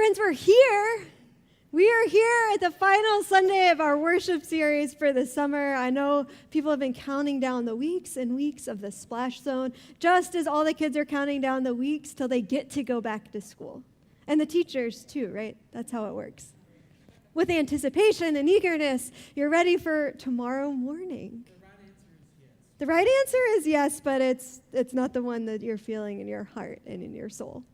friends, we're here. We are here at the final Sunday of our worship series for the summer. I know people have been counting down the weeks and weeks of the Splash Zone, just as all the kids are counting down the weeks till they get to go back to school. And the teachers too, right? That's how it works. With anticipation and eagerness, you're ready for tomorrow morning. The right answer is yes, but it's not the one that you're feeling in your heart and in your soul.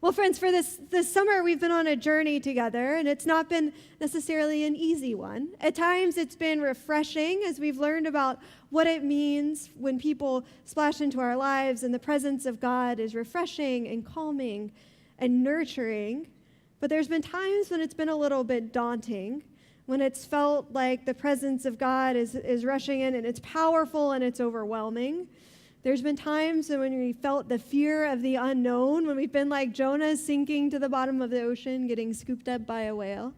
Well, friends, for this summer, we've been on a journey together, and it's not been necessarily an easy one. At times, it's been refreshing as we've learned about what it means when people splash into our lives, and the presence of God is refreshing and calming and nurturing. But there's been times when it's been a little bit daunting, when it's felt like the presence of God is rushing in, and it's powerful and it's overwhelming. There's been times when we felt the fear of the unknown, when we've been like Jonah sinking to the bottom of the ocean, getting scooped up by a whale.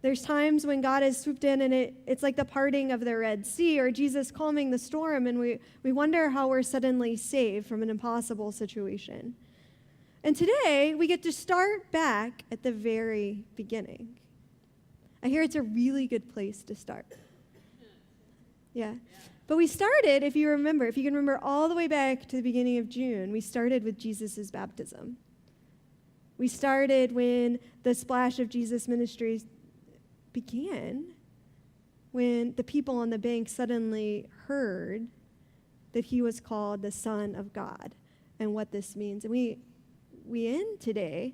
There's times when God has swooped in and it's like the parting of the Red Sea or Jesus calming the storm, and we wonder how we're suddenly saved from an impossible situation. And today, we get to start back at the very beginning. I hear it's a really good place to start. Yeah. But we started, if you can remember all the way back to the beginning of June, we started with Jesus' baptism. We started when the Splash of Jesus Ministries began, when the people on the bank suddenly heard that he was called the Son of God and what this means. And we end today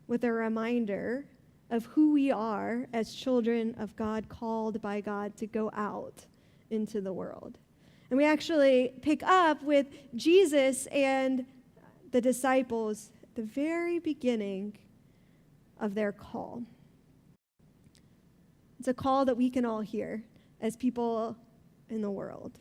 with a reminder of who we are as children of God, called by God to go out into the world. And we actually pick up with Jesus and the disciples at the very beginning of their call. It's a call that we can all hear as people in the world.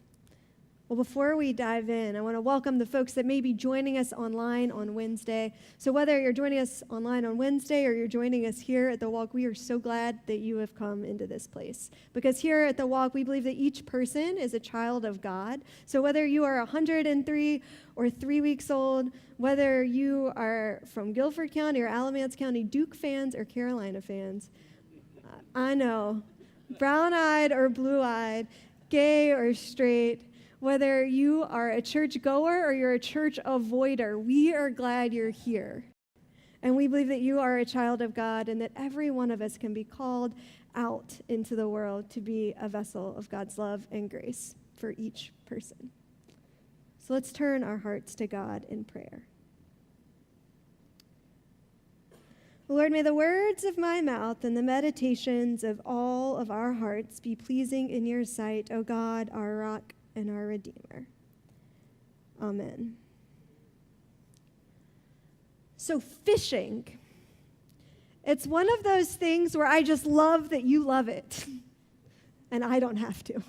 Well, before we dive in, I want to welcome the folks that may be joining us online on Wednesday. So whether you're joining us online on Wednesday or you're joining us here at The Walk, we are so glad that you have come into this place. Because here at The Walk, we believe that each person is a child of God. So whether you are 103 or 3 weeks old, whether you are from Guilford County or Alamance County, Duke fans or Carolina fans, I know, brown-eyed or blue-eyed, gay or straight, whether you are a church goer or you're a church avoider, we are glad you're here. And we believe that you are a child of God and that every one of us can be called out into the world to be a vessel of God's love and grace for each person. So let's turn our hearts to God in prayer. Lord, may the words of my mouth and the meditations of all of our hearts be pleasing in your sight, O God, our rock and our Redeemer. Amen. So fishing, it's one of those things where I just love that you love it, and I don't have to.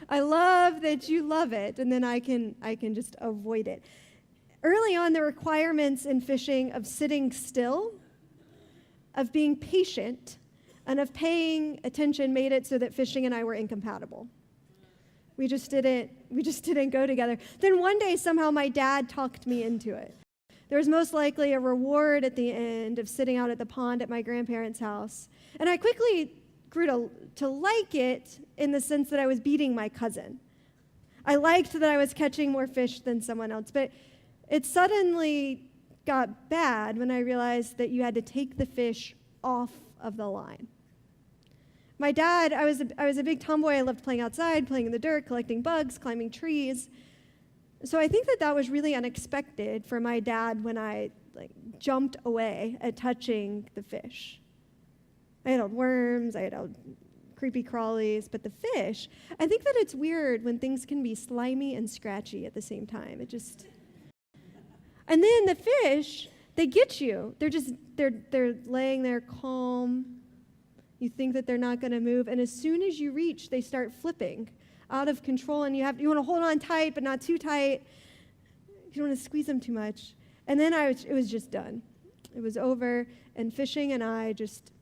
I love that you love it, and then I can just avoid it. Early on, the requirements in fishing of sitting still, of being patient, and of paying attention made it so that fishing and I were incompatible. We just didn't go together. Then one day, somehow, my dad talked me into it. There was most likely a reward at the end of sitting out at the pond at my grandparents' house. And I quickly grew to like it in the sense that I was beating my cousin. I liked that I was catching more fish than someone else. But it suddenly got bad when I realized that you had to take the fish off of the line. My dad, I was a big tomboy. I loved playing outside, playing in the dirt, collecting bugs, climbing trees. So I think that was really unexpected for my dad when I jumped away at touching the fish. I had worms, I had creepy crawlies, but the fish, I think that it's weird when things can be slimy and scratchy at the same time. And then the fish, they get you. They're laying there calm. You think that they're not going to move, and as soon as you reach, they start flipping out of control, and you want to hold on tight, but not too tight. You don't want to squeeze them too much. And then it was just done. It was over, and fishing and I just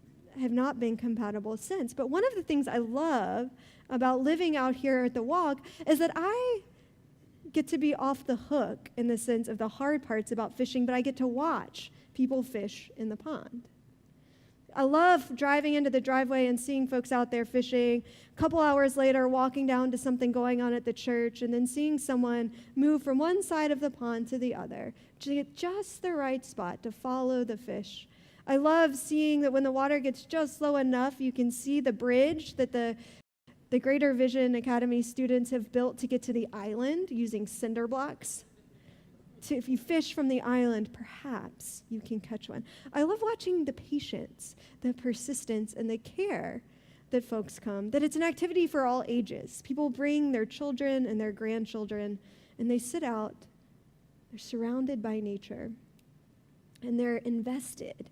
have not been compatible since. But one of the things I love about living out here at The Walk is that I get to be off the hook in the sense of the hard parts about fishing, but I get to watch people fish in the pond. I love driving into the driveway and seeing folks out there fishing. A couple hours later, walking down to something going on at the church, and then seeing someone move from one side of the pond to the other to get just the right spot to follow the fish. I love seeing that when the water gets just low enough, you can see the bridge that the Greater Vision Academy students have built to get to the island using cinder blocks. So if you fish from the island, perhaps you can catch one. I love watching the patience, the persistence, and the care that folks come, that it's an activity for all ages. People bring their children and their grandchildren, and they sit out. They're surrounded by nature, and they're invested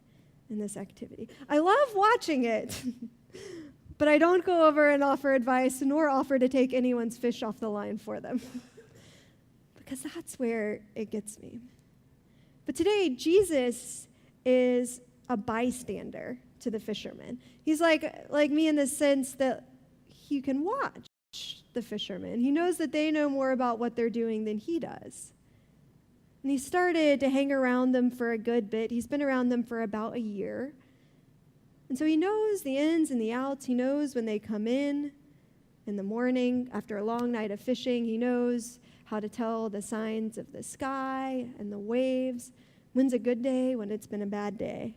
in this activity. I love watching it, but I don't go over and offer advice, nor offer to take anyone's fish off the line for them. Because that's where it gets me. But today, Jesus is a bystander to the fishermen. He's like me in the sense that he can watch the fishermen. He knows that they know more about what they're doing than he does. And he started to hang around them for a good bit. He's been around them for about a year. And so he knows the ins and the outs. He knows when they come in the morning after a long night of fishing. He knows how to tell the signs of the sky and the waves, when's a good day, when it's been a bad day.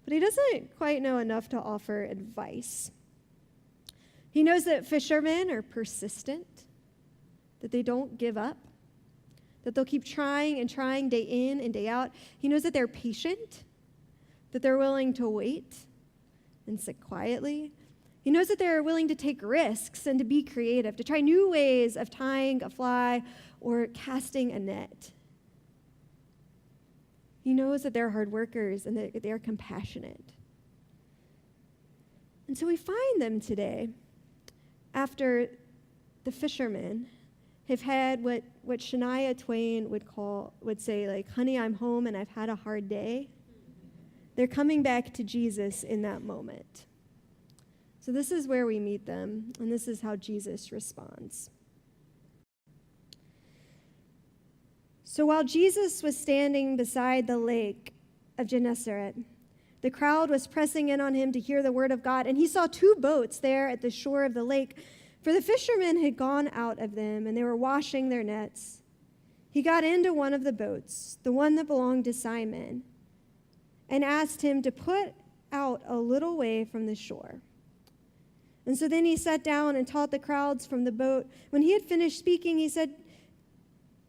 But he doesn't quite know enough to offer advice. He knows that fishermen are persistent, that they don't give up, that they'll keep trying and trying day in and day out. He knows that they're patient, that they're willing to wait and sit quietly. He knows that they're willing to take risks and to be creative, to try new ways of tying a fly or casting a net. He knows that they're hard workers and that they're compassionate. And so we find them today after the fishermen have had what Shania Twain would say, like, honey, I'm home and I've had a hard day. They're coming back to Jesus in that moment. So this is where we meet them, and this is how Jesus responds. So while Jesus was standing beside the lake of Gennesaret, the crowd was pressing in on him to hear the word of God, and he saw 2 boats there at the shore of the lake, for the fishermen had gone out of them, and they were washing their nets. He got into one of the boats, the one that belonged to Simon, and asked him to put out a little way from the shore. And so then he sat down and taught the crowds from the boat. When he had finished speaking, he said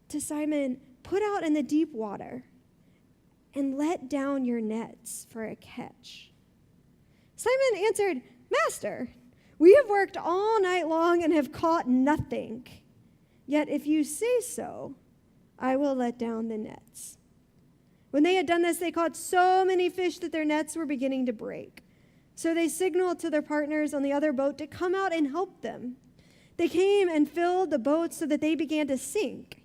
to Simon, put out in the deep water and let down your nets for a catch. Simon answered, Master, we have worked all night long and have caught nothing. Yet if you say so, I will let down the nets. When they had done this, they caught so many fish that their nets were beginning to break. So they signaled to their partners on the other boat to come out and help them. They came and filled the boats so that they began to sink.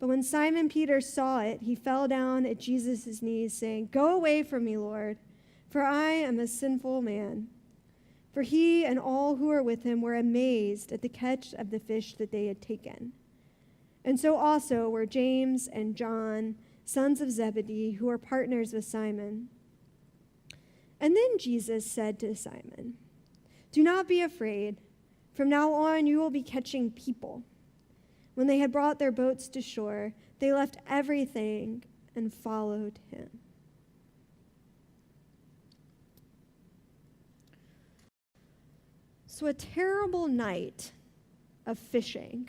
But when Simon Peter saw it, he fell down at Jesus' knees, saying, Go away from me, Lord, for I am a sinful man. For he and all who were with him were amazed at the catch of the fish that they had taken. And so also were James and John, sons of Zebedee, who were partners with Simon. And then Jesus said to Simon, Do not be afraid. From now on you will be catching people. When they had brought their boats to shore, they left everything and followed him. So a terrible night of fishing,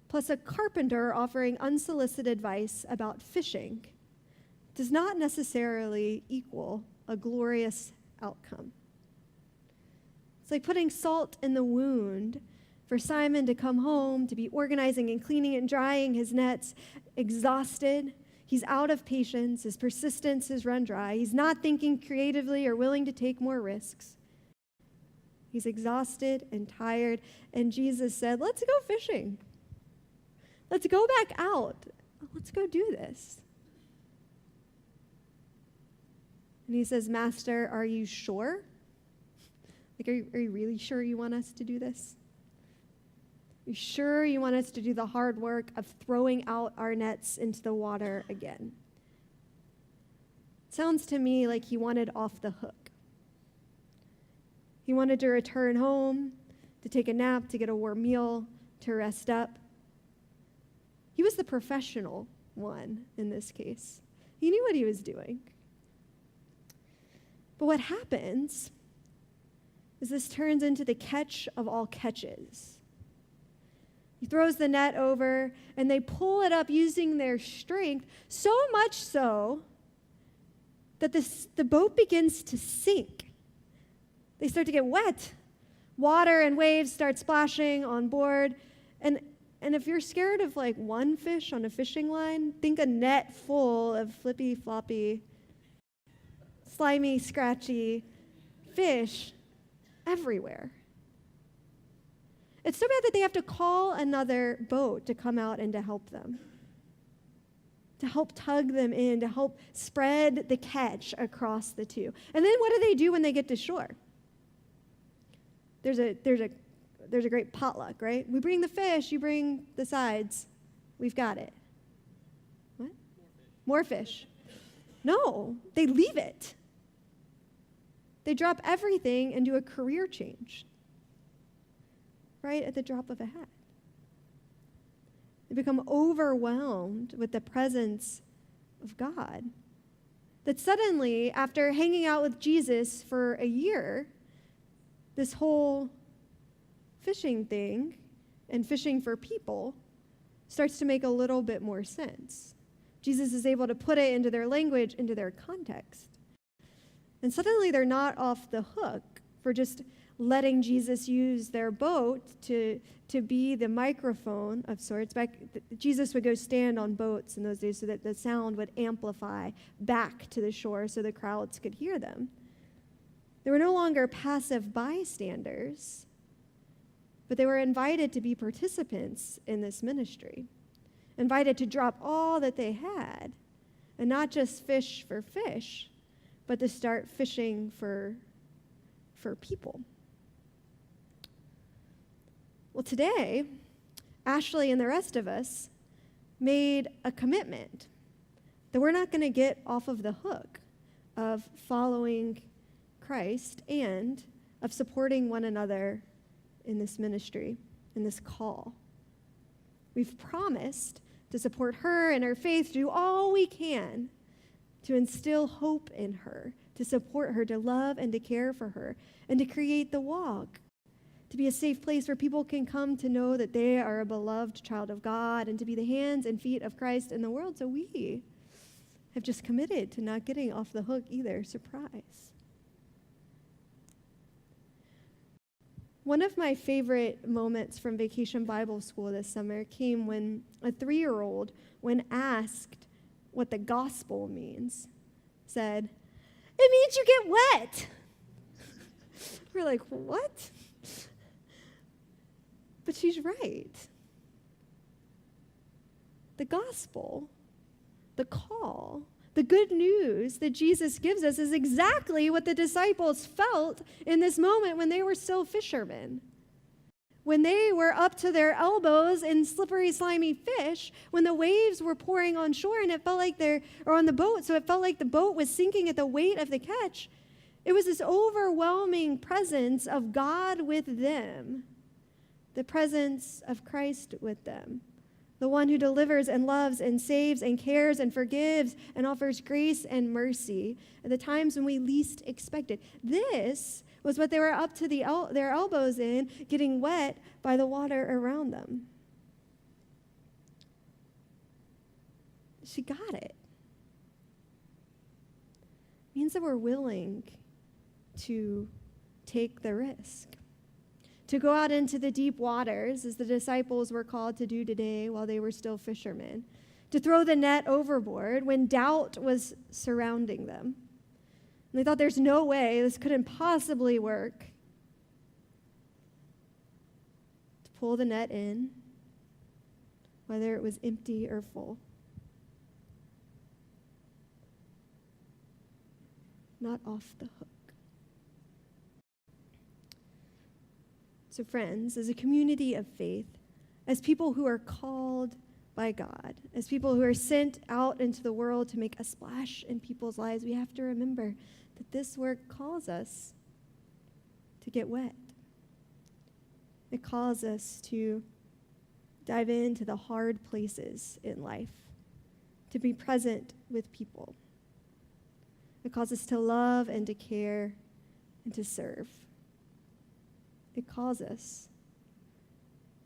plus a carpenter offering unsolicited advice about fishing, does not necessarily equal a glorious outcome. It's like putting salt in the wound for Simon to come home, to be organizing and cleaning and drying his nets, exhausted. He's out of patience. His persistence has run dry. He's not thinking creatively or willing to take more risks. He's exhausted and tired, and Jesus said, let's go fishing. Let's go back out. Let's go do this. And he says, Master, are you sure? Like, are you really sure you want us to do this? You sure you want us to do the hard work of throwing out our nets into the water again? Sounds to me like he wanted off the hook. He wanted to return home, to take a nap, to get a warm meal, to rest up. He was the professional one in this case. He knew what he was doing. But what happens is this turns into the catch of all catches. He throws the net over, and they pull it up using their strength, so much so that the boat begins to sink. They start to get wet. Water and waves start splashing on board. And if you're scared of like one fish on a fishing line, think a net full of flippy, floppy, slimy, scratchy fish everywhere. It's so bad that they have to call another boat to come out and to help them, to help tug them in, to help spread the catch across the two. And then what do they do when they get to shore? There's a great potluck, right? We bring the fish, you bring the sides. We've got it. What? More fish. No, they leave it. They drop everything and do a career change, right at the drop of a hat. They become overwhelmed with the presence of God. That suddenly, after hanging out with Jesus for a year, this whole fishing thing and fishing for people starts to make a little bit more sense. Jesus is able to put it into their language, into their context. And suddenly they're not off the hook for just letting Jesus use their boat to be the microphone of sorts. Jesus would go stand on boats in those days so that the sound would amplify back to the shore so the crowds could hear them. They were no longer passive bystanders, but they were invited to be participants in this ministry, invited to drop all that they had, and not just fish for fish, but to start fishing for people. Well, today, Ashley and the rest of us made a commitment that we're not going to get off of the hook of following Christ and of supporting one another in this ministry, in this call. We've promised to support her and her faith, do all we can to instill hope in her, to support her, to love and to care for her, and to create the walk, to be a safe place where people can come to know that they are a beloved child of God and to be the hands and feet of Christ in the world. So we have just committed to not getting off the hook either. Surprise. One of my favorite moments from Vacation Bible School this summer came when a 3-year-old, when asked what the gospel means, said, "It means you get wet." We're like, what? But she's right. The gospel, the call, the good news that Jesus gives us is exactly what the disciples felt in this moment when they were still fishermen. When they were up to their elbows in slippery, slimy fish, when the waves were pouring on shore and it felt like or on the boat, so it felt like the boat was sinking at the weight of the catch. It was this overwhelming presence of God with them, the presence of Christ with them, the one who delivers and loves and saves and cares and forgives and offers grace and mercy at the times when we least expect it. This was what they were up to their elbows in, getting wet by the water around them. She got it. It means that we're willing to take the risk, to go out into the deep waters, as the disciples were called to do today while they were still fishermen, to throw the net overboard when doubt was surrounding them. And they thought, there's no way, this couldn't possibly work. To pull the net in, whether it was empty or full. Not off the hook. So friends, as a community of faith, as people who are called by God, as people who are sent out into the world to make a splash in people's lives, we have to remember that this work calls us to get wet. It calls us to dive into the hard places in life, to be present with people. It calls us to love and to care and to serve. It calls us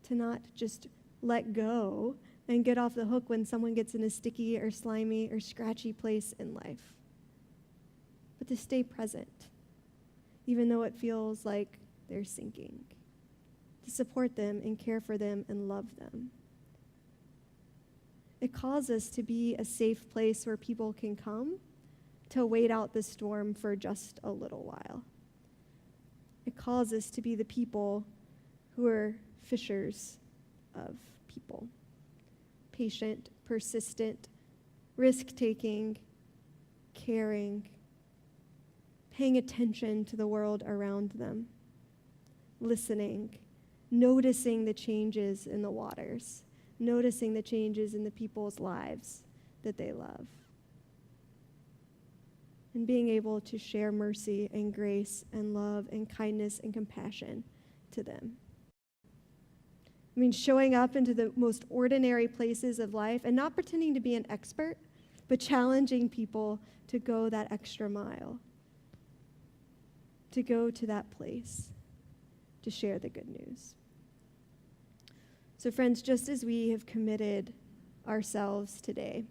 to not just let go and get off the hook when someone gets in a sticky or slimy or scratchy place in life, but to stay present, even though it feels like they're sinking, to support them and care for them and love them. It calls us to be a safe place where people can come to wait out the storm for just a little while. It calls us to be the people who are fishers of people. Patient, persistent, risk-taking, caring, paying attention to the world around them, listening, noticing the changes in the waters, noticing the changes in the people's lives that they love, and being able to share mercy and grace and love and kindness and compassion to them. I mean, showing up into the most ordinary places of life and not pretending to be an expert, but challenging people to go that extra mile, to go to that place, to share the good news. So friends, just as we have committed ourselves today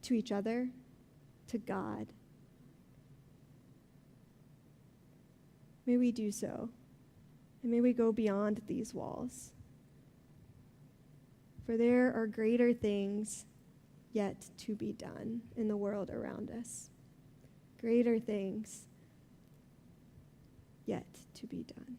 to each other, to God, may we do so. And may we go beyond these walls. For there are greater things yet to be done in the world around us. Greater things yet to be done.